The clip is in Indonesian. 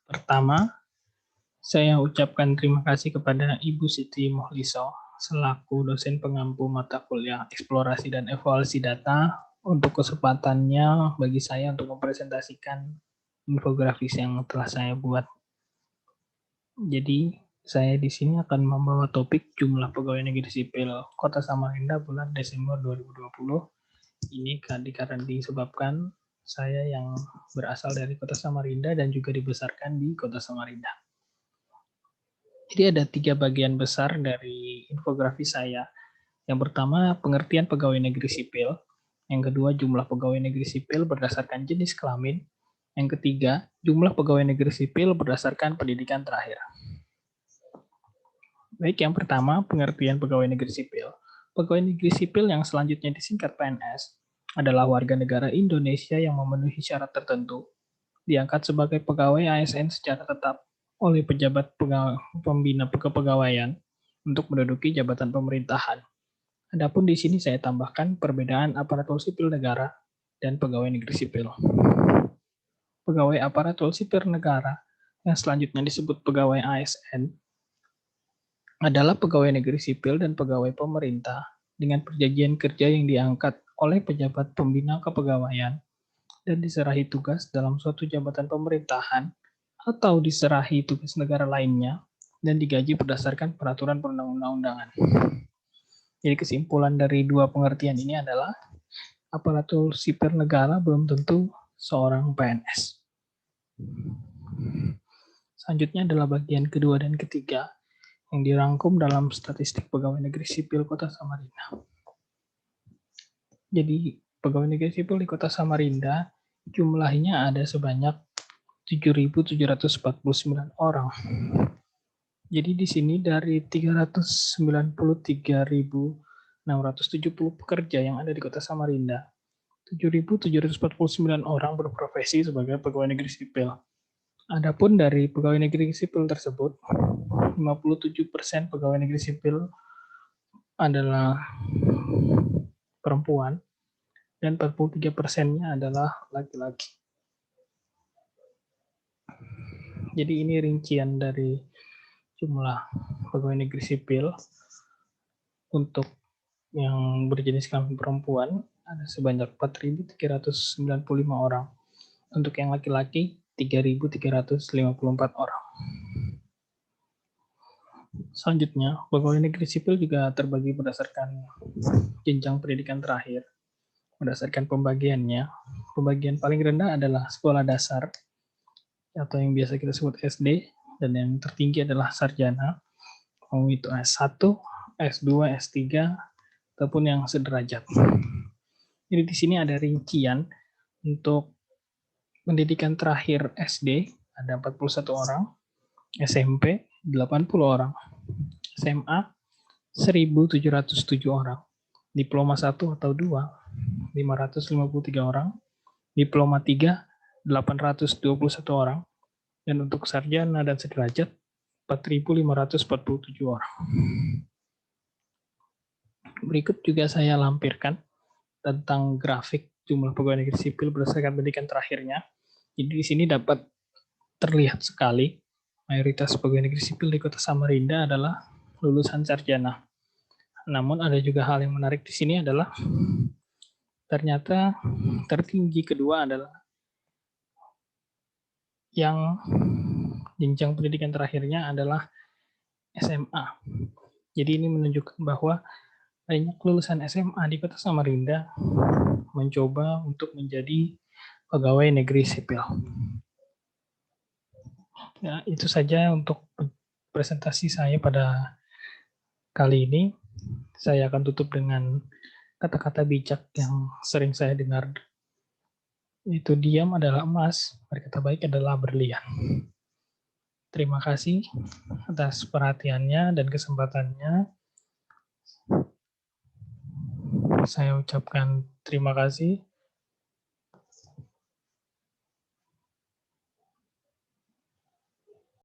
Pertama, saya ucapkan terima kasih kepada Ibu Siti Mohliso selaku dosen pengampu mata kuliah Eksplorasi dan Evaluasi Data untuk kesempatannya bagi saya untuk mempresentasikan infografis yang telah saya buat. Jadi, saya di sini akan membawa topik jumlah pegawai negeri sipil Kota Samarinda bulan Desember 2020. Ini dikarenakan disebabkan saya yang berasal dari Kota Samarinda dan juga dibesarkan di Kota Samarinda. Jadi ada 3 bagian besar dari infografis saya. Yang pertama, pengertian pegawai negeri sipil. Yang kedua, jumlah pegawai negeri sipil berdasarkan jenis kelamin. Yang ketiga, jumlah pegawai negeri sipil berdasarkan pendidikan terakhir. Baik, yang pertama, pengertian pegawai negeri sipil. Pegawai negeri sipil yang selanjutnya disingkat PNS adalah warga negara Indonesia yang memenuhi syarat tertentu, diangkat sebagai pegawai ASN secara tetap oleh pejabat pembina kepegawaian untuk menduduki jabatan pemerintahan. Adapun di sini saya tambahkan perbedaan aparatur sipil negara dan pegawai negeri sipil. Pegawai aparatur sipil negara yang selanjutnya disebut pegawai ASN adalah pegawai negeri sipil dan pegawai pemerintah dengan perjanjian kerja yang diangkat oleh pejabat pembina kepegawaian dan diserahi tugas dalam suatu jabatan pemerintahan atau diserahi tugas negara lainnya dan digaji berdasarkan peraturan perundang-undangan. Jadi kesimpulan dari dua pengertian ini adalah aparatur sipil negara belum tentu seorang PNS. Selanjutnya adalah bagian kedua dan ketiga yang dirangkum dalam statistik pegawai negeri sipil Kota Samarinda. Jadi pegawai negeri sipil di Kota Samarinda jumlahnya ada sebanyak 7.749 orang. Jadi di sini dari 393.670 pekerja yang ada di Kota Samarinda, 7.749 orang berprofesi sebagai pegawai negeri sipil. Adapun dari pegawai negeri sipil tersebut, 57% pegawai negeri sipil adalah perempuan dan 43%-nya adalah laki-laki. Jadi ini rincian dari jumlah pegawai negeri sipil. Untuk yang berjenis kelamin perempuan ada sebanyak 4.395 orang. Untuk yang laki-laki 3.354 orang. Selanjutnya, pegawai negeri sipil juga terbagi berdasarkan jenjang pendidikan terakhir. Berdasarkan pembagiannya, pembagian paling rendah adalah sekolah dasar atau yang biasa kita sebut SD, dan yang tertinggi adalah sarjana, mau itu S1, S2, S3, ataupun yang sederajat. Jadi di sini ada rincian untuk pendidikan terakhir SD ada 41 orang, SMP 80 orang, SMA 1.707 orang, diploma 1 atau 2 553 orang, diploma 3 821 orang, dan untuk sarjana dan sederajat 4.547 orang. Berikut juga saya lampirkan tentang grafik jumlah pegawai negeri sipil berdasarkan pendidikan terakhirnya. Jadi di sini dapat terlihat sekali mayoritas pegawai negeri sipil di Kota Samarinda adalah lulusan sarjana. Namun ada juga hal yang menarik di sini adalah ternyata tertinggi kedua adalah yang jenjang pendidikan terakhirnya adalah SMA. Jadi ini menunjukkan bahwa banyak lulusan SMA di Kota Samarinda mencoba untuk menjadi pegawai negeri sipil. Ya, itu saja untuk presentasi saya pada kali ini. Saya akan tutup dengan kata-kata bijak yang sering saya dengar. Itu diam adalah emas, berkata baik adalah berlian. Terima kasih atas perhatiannya dan kesempatannya. Saya ucapkan terima kasih.